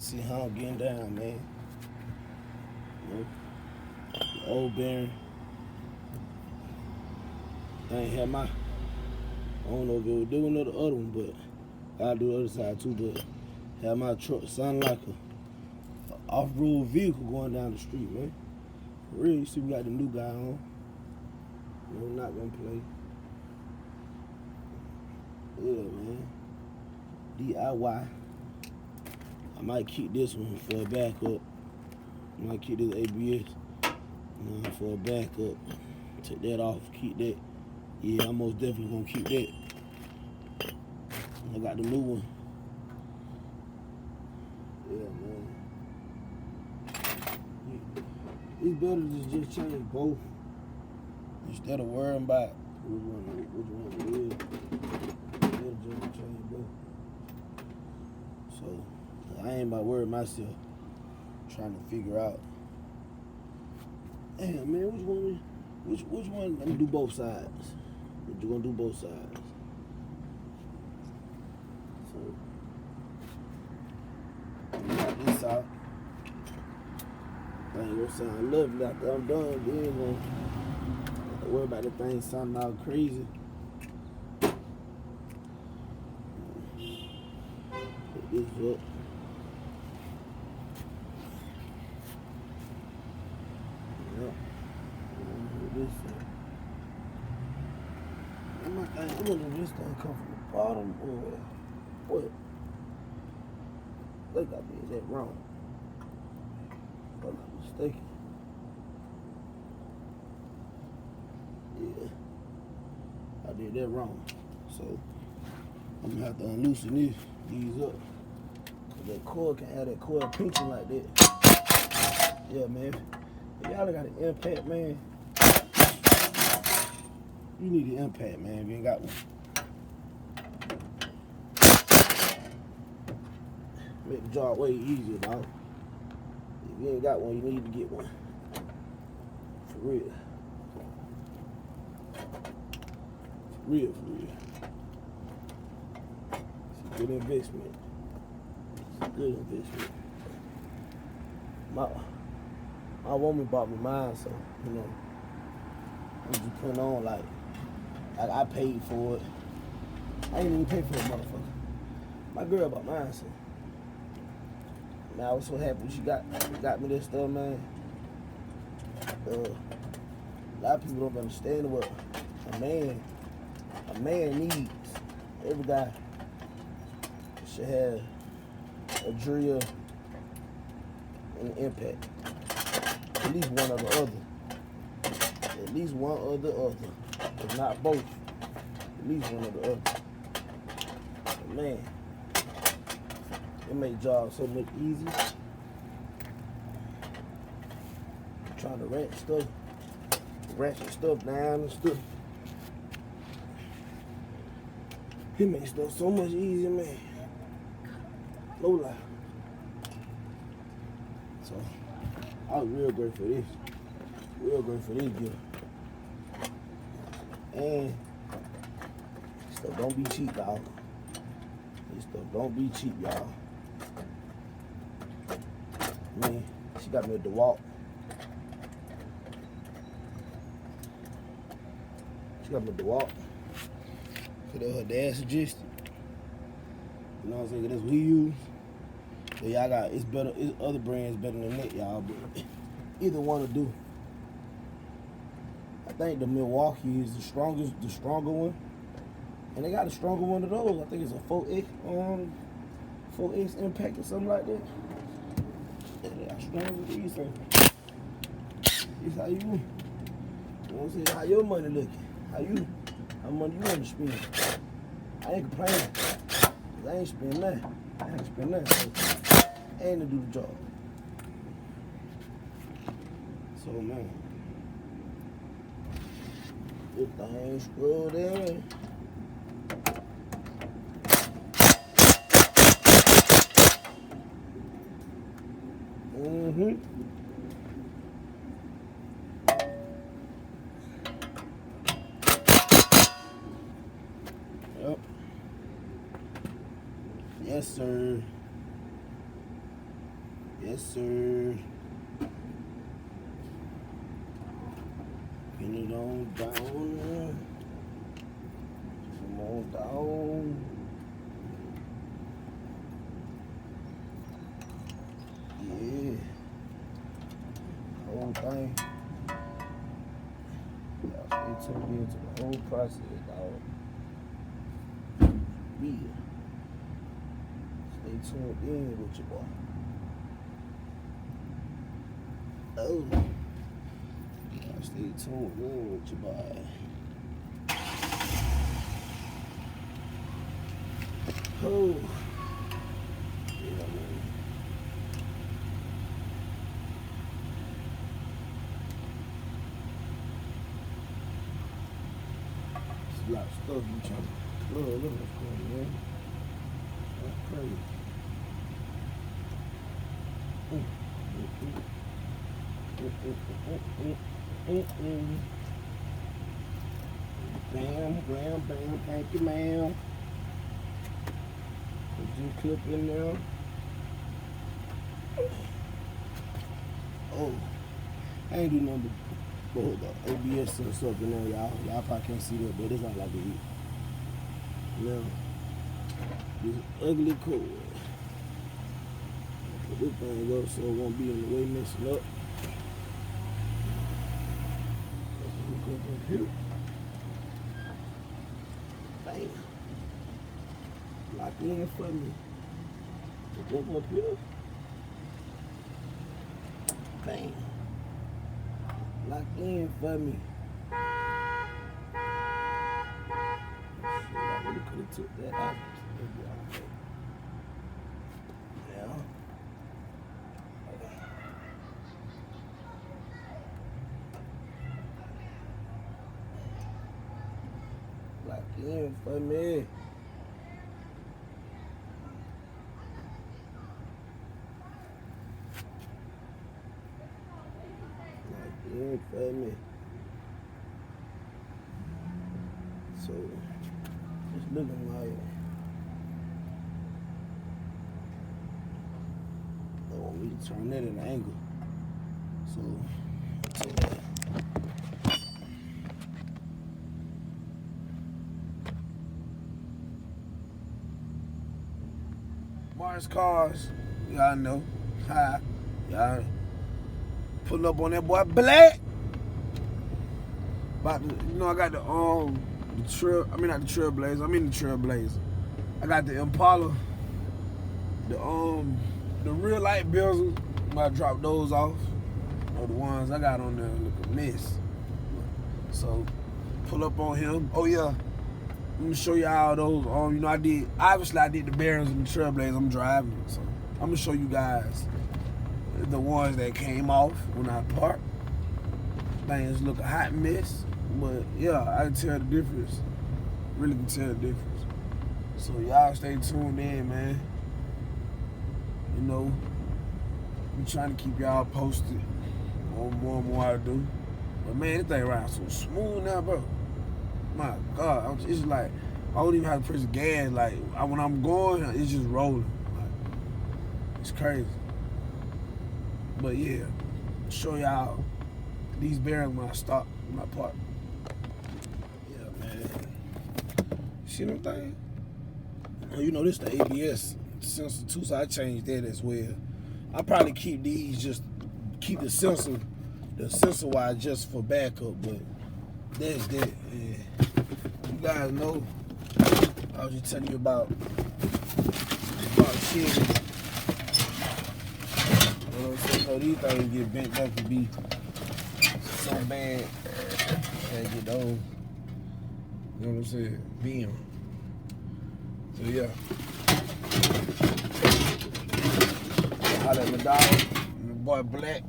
see how I'm getting down, man. You know, the old bearing. I ain't had my, I don't know if it was doing or the other one, but I'll do the other side too, but have my truck sound like a off-road vehicle going down the street, man. For real, you see we got the new guy on. You know, not gonna play. Yeah, man. DIY. I might keep this one for a backup. I might keep this ABS for a backup. Take that off, keep that. Yeah, I'm most definitely gonna keep that. I got the new one. Yeah, man. It's better to just change both instead of worrying about which one it is. It's better just change both. So I ain't about worrying myself trying to figure out. Damn, man, which one? Let me do both sides. You're gonna do both sides. So I got this out. I ain't gonna sound lovely after I'm done. Then ain't gonna worry about the thing sounding all crazy. Put this up. Yep. Put this up. I wonder if this thing come from the bottom or what? They got me, is that wrong? If I'm not mistaken. Yeah, I did that wrong. So I'm gonna have to unloosen these up. Cause that cord can have that cord pinching like that. Yeah, man. If y'all got an impact, man, you need an impact, man, if you ain't got one. Make the job way easier, dog. If you ain't got one, you need to get one. For real. For real, for real. It's a good investment. It's a good investment. My woman bought me mine, so, you know, I'm just putting on like I paid for it. I ain't even pay for it, motherfucker. My girl bought mine, so. Man, I was so happy she got me this stuff, man. A lot of people don't understand what a man needs. Every guy should have a drill and an impact. At least one or the other. At least one or the other. If not both. At least one or the other. But man, it makes jobs so much easier. Trying to ratchet stuff down and stuff. It makes stuff so much easier, man. No lie. So I was real grateful for this. Real grateful for this gift. And stuff don't be cheap, y'all. This stuff don't be cheap, y'all. Man, she got me a DeWalt. She got me a DeWalt. So that her dad suggested. You know what I'm saying? That's what we use. But y'all got, it's better, it's other brands better than that, y'all. But either one will do. I think the Milwaukee is the stronger one. And they got a stronger one of those. I think it's a 4X impact or something like that. Yeah, they got stronger these things. It's how you know what I'm saying? How your money looking? How money you want to spend? I ain't complaining. Cause I ain't spending nothing. I ain't spending nothing. So I ain't to do the job. So man, this thing screwed in. Yep. Yes, sir. Yes, sir. Get it on down. Come on down. Yeah. Whole thing. Y'all stay tuned into the whole process, dog. Yeah. Stay tuned in with your boy. Oh. Y'all stay tuned in with your boy. Oh. Yeah, man. It's a lot of stuff you trying to look what's going on. That's crazy. Bam, bam, bam, thank you, ma'am. Put your clip in there. Oh, I ain't do nothing but hold up. ABS and stuff in there, y'all. Y'all probably can't see that, but it's not like it is. Now, this ugly cord. Put this thing up so it won't be in the way messing up. Let's hook up here. Bam. Lock in for me. Hook up here. Bam. Lock in for me. Shit, I really could have took that out. Yeah. Lock in for me. Lock in for me. So it's looking like they want me to turn that at an angle. So take that. Mars cars, y'all know. Hi. Y'all pulling up on that boy Black. About to, you know, I got the not the Trailblazer. I'm in the Trailblazer. I got the Impala. The real light bezels. I'm about to drop those off. Or the ones I got on there look a mess. So pull up on him. Oh yeah. Let me show y'all those. You know, I did the bearings in the Trailblazer. I'm driving, so I'm gonna show you guys the ones that came off when I parked. Things look a hot mess, but yeah, I can tell the difference. Really can tell the difference. So y'all stay tuned in, man. You know, I'm trying to keep y'all posted on more and more I do. But man, this thing rides so smooth now, bro. My God, it's like I don't even have to press the gas. Like when I'm going, it's just rolling. Like, it's crazy. But yeah, show y'all these bearings when I stop, when I park. Yeah, man. See them things? You know, this is the ABS sensor too, so I changed that as well. I probably keep the sensor wire just for backup, but that's that. Yeah. You guys know, I was just telling you about Chevy. You know what I'm saying? So these things get bent up to be so bad and get those. You know what I'm saying? Beam. So yeah. Holla at my dog, my boy Black.